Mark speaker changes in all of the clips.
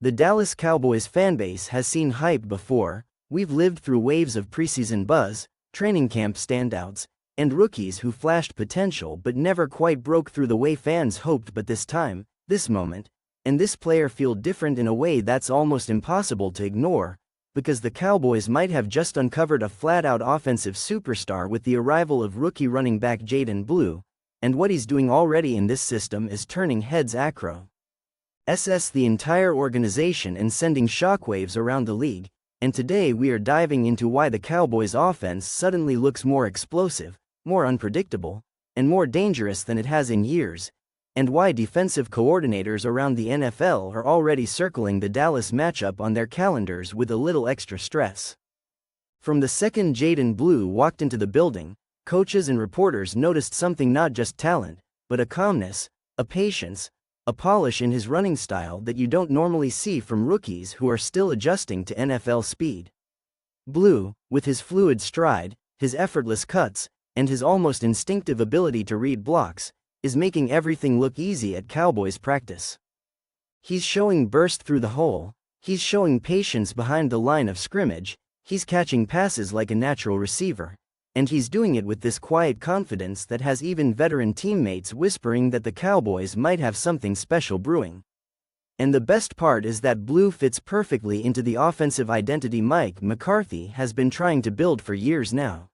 Speaker 1: The Dallas Cowboys fanbase has seen hype before. We've lived through waves of preseason buzz, training camp standouts, and rookies who flashed potential but never quite broke through the way fans hoped. But this time, this moment, and this player feel different in a way that's almost impossible to ignore, because the Cowboys might have just uncovered a flat-out offensive superstar with the arrival of rookie running back Jaydon Blue, and what he's doing already in this system is turning heads across the entire organization and sending shockwaves around the league. And today we are diving into why the Cowboys offense suddenly looks more explosive, more unpredictable, and more dangerous than it has in years, and why defensive coordinators around the NFL are already circling the Dallas matchup on their calendars with a little extra stress. From the second Jaydon Blue walked into the building, coaches and reporters noticed something: not just talent, but a calmness, a patience, a polish in his running style that you don't normally see from rookies who are still adjusting to NFL speed. Blue, with his fluid stride, his effortless cuts, and his almost instinctive ability to read blocks, is making everything look easy at Cowboys practice. He's showing burst through the hole, he's showing patience behind the line of scrimmage, he's catching passes like a natural receiver, and he's doing it with this quiet confidence that has even veteran teammates whispering that the Cowboys might have something special brewing. And the best part is that Blue fits perfectly into the offensive identity Mike McCarthy has been trying to build for years now.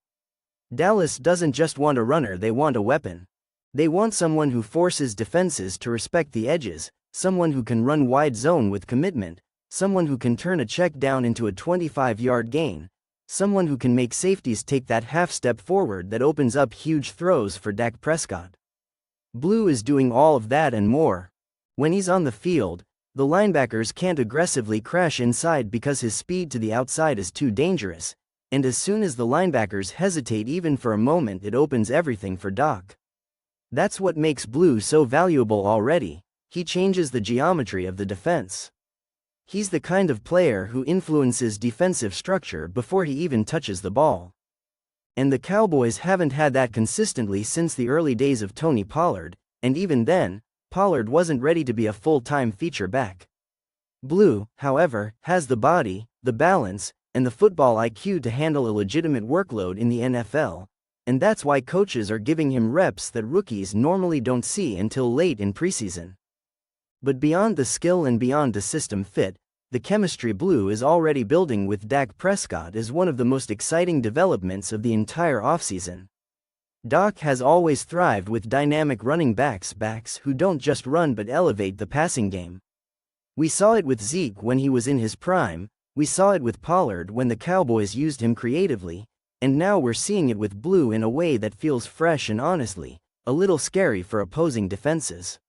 Speaker 1: Dallas doesn't just want a runner, they want a weapon. They want someone who forces defenses to respect the edges, someone who can run wide zone with commitment, someone who can turn a check down into a 25-yard gain, someone who can make safeties take that half step forward that opens up huge throws for Dak Prescott. Blue is doing all of that and more. When he's on the field, the linebackers can't aggressively crash inside because his speed to the outside is too dangerous, and as soon as the linebackers hesitate even for a moment, it opens everything for Dak. That's what makes Blue so valuable already. He changes the geometry of the defense. He's the kind of player who influences defensive structure before he even touches the ball. And the Cowboys haven't had that consistently since the early days of Tony Pollard, and even then, Pollard wasn't ready to be a full-time feature back. Blue, however, has the body, the balance, and the football IQ to handle a legitimate workload in the NFL, and that's why coaches are giving him reps that rookies normally don't see until late in preseason. But beyond the skill and beyond the system fit, the chemistry Blue is already building with Dak Prescott is one of the most exciting developments of the entire offseason. Dak has always thrived with dynamic running backs who don't just run but elevate the passing game. We saw it with Zeke when he was in his prime, we saw it with Pollard when the Cowboys used him creatively, and now we're seeing it with Blue in a way that feels fresh and honestly, a little scary for opposing defenses.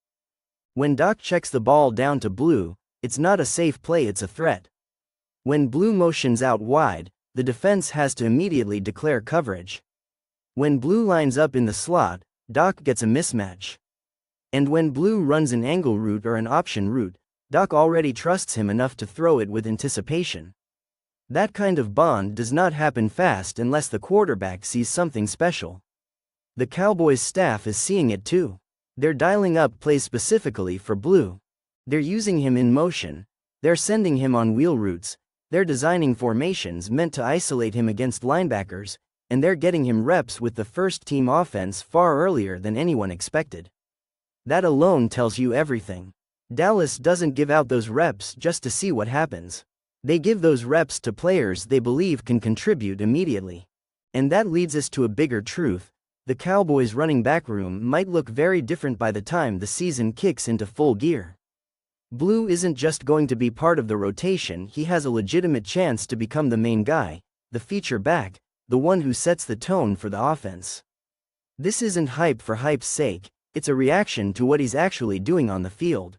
Speaker 1: When Dak checks the ball down to Blue, it's not a safe play, it's a threat. When Blue motions out wide, the defense has to immediately declare coverage. When Blue lines up in the slot, Dak gets a mismatch. And when Blue runs an angle route or an option route, Dak already trusts him enough to throw it with anticipation. That kind of bond does not happen fast unless the quarterback sees something special. The Cowboys staff is seeing it too. They're dialing up plays specifically for Blue. They're using him in motion, they're sending him on wheel routes, they're designing formations meant to isolate him against linebackers, and they're getting him reps with the first-team offense far earlier than anyone expected. That alone tells you everything. Dallas doesn't give out those reps just to see what happens. They give those reps to players they believe can contribute immediately. And that leads us to a bigger truth: the Cowboys' running back room might look very different by the time the season kicks into full gear. Blue isn't just going to be part of the rotation, he has a legitimate chance to become the main guy, the feature back, the one who sets the tone for the offense. This isn't hype for hype's sake, it's a reaction to what he's actually doing on the field.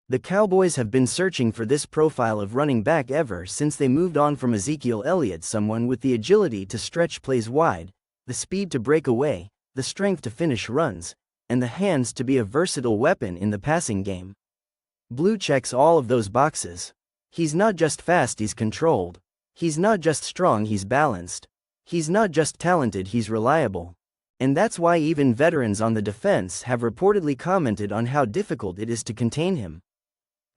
Speaker 1: The Cowboys have been searching for this profile of running back ever since they moved on from Ezekiel Elliott, someone with the agility to stretch plays wide, the speed to break away, the strength to finish runs, and the hands to be a versatile weapon in the passing game. Blue checks all of those boxes. He's not just fast, he's controlled. He's not just strong, he's balanced. He's not just talented, he's reliable. And that's why even veterans on the defense have reportedly commented on how difficult it is to contain him.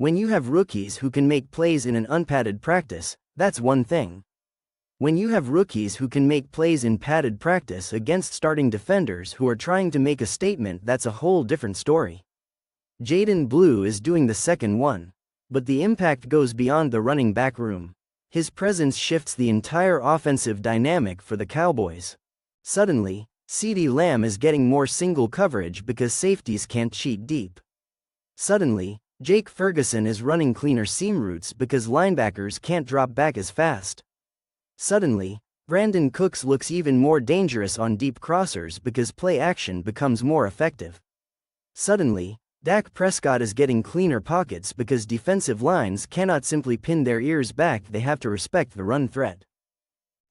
Speaker 1: When you have rookies who can make plays in an unpadded practice, that's one thing. When you have rookies who can make plays in padded practice against starting defenders who are trying to make a statement, that's a whole different story. Jaydon Blue is doing the second one. But the impact goes beyond the running back room. His presence shifts the entire offensive dynamic for the Cowboys. Suddenly, CeeDee Lamb is getting more single coverage because safeties can't cheat deep. Suddenly, Jake Ferguson is running cleaner seam routes because linebackers can't drop back as fast. Suddenly, Brandon Cooks looks even more dangerous on deep crossers because play action becomes more effective. Suddenly, Dak Prescott is getting cleaner pockets because defensive lines cannot simply pin their ears back, they have to respect the run threat.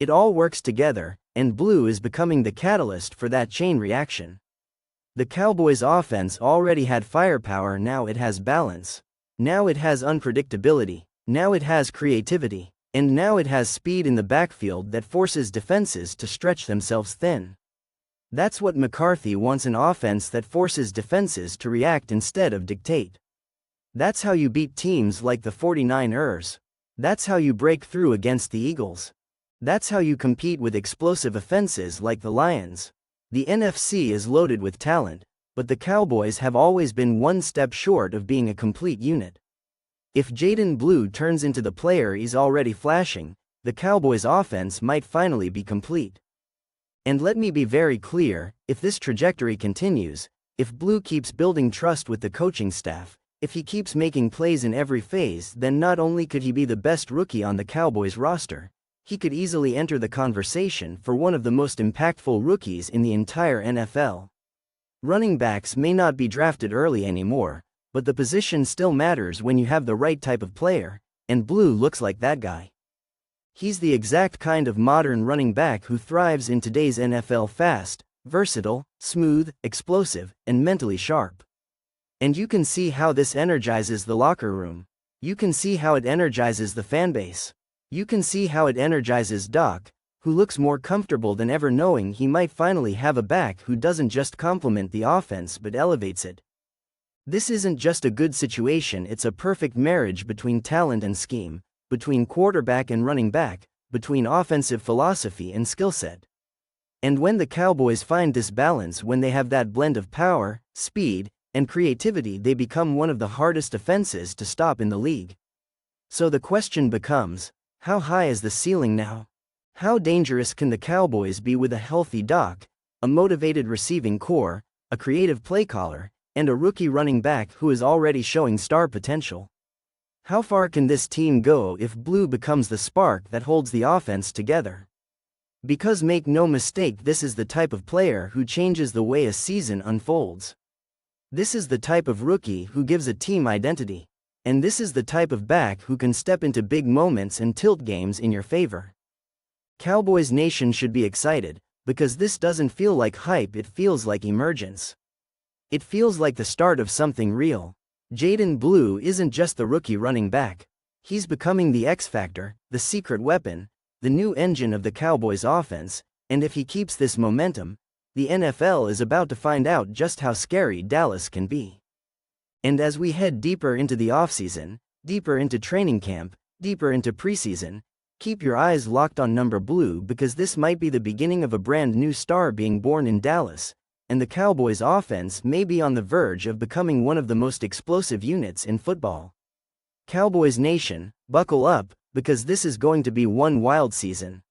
Speaker 1: It all works together, and Blue is becoming the catalyst for that chain reaction. The Cowboys' offense already had firepower, now it has balance. Now it has unpredictability. Now it has creativity. And now it has speed in the backfield that forces defenses to stretch themselves thin. That's what McCarthy wants, an offense that forces defenses to react instead of dictate. That's how you beat teams like the 49ers. That's how you break through against the Eagles. That's how you compete with explosive offenses like the Lions. The NFC is loaded with talent, but the Cowboys have always been one step short of being a complete unit. If Jaydon Blue turns into the player he's already flashing, the Cowboys' offense might finally be complete. And let me be very clear, if this trajectory continues, if Blue keeps building trust with the coaching staff, if he keeps making plays in every phase, then not only could he be the best rookie on the Cowboys roster, he could easily enter the conversation for one of the most impactful rookies in the entire NFL. Running backs may not be drafted early anymore, but the position still matters when you have the right type of player, and Blue looks like that guy. He's the exact kind of modern running back who thrives in today's NFL: fast, versatile, smooth, explosive, and mentally sharp. And you can see how this energizes the locker room. You can see how it energizes the fanbase. You can see how it energizes Doc, who looks more comfortable than ever knowing he might finally have a back who doesn't just complement the offense but elevates it. This isn't just a good situation, it's a perfect marriage between talent and scheme, between quarterback and running back, between offensive philosophy and skill set. And when the Cowboys find this balance, when they have that blend of power, speed, and creativity, they become one of the hardest offenses to stop in the league. So the question becomes, how high is the ceiling now? How dangerous can the Cowboys be with a healthy Doc, a motivated receiving core, a creative play caller, and a rookie running back who is already showing star potential? How far can this team go if Blue becomes the spark that holds the offense together? Because make no mistake, this is the type of player who changes the way a season unfolds. This is the type of rookie who gives a team identity. And this is the type of back who can step into big moments and tilt games in your favor. Cowboys Nation should be excited, because this doesn't feel like hype, it feels like emergence. It feels like the start of something real. Jaydon Blue isn't just the rookie running back. He's becoming the X factor, the secret weapon, the new engine of the Cowboys offense, and if he keeps this momentum, the NFL is about to find out just how scary Dallas can be. And as we head deeper into the offseason, deeper into training camp, deeper into preseason, keep your eyes locked on number Blue, because this might be the beginning of a brand new star being born in Dallas, and the Cowboys offense may be on the verge of becoming one of the most explosive units in football. Cowboys Nation, buckle up, because this is going to be one wild season.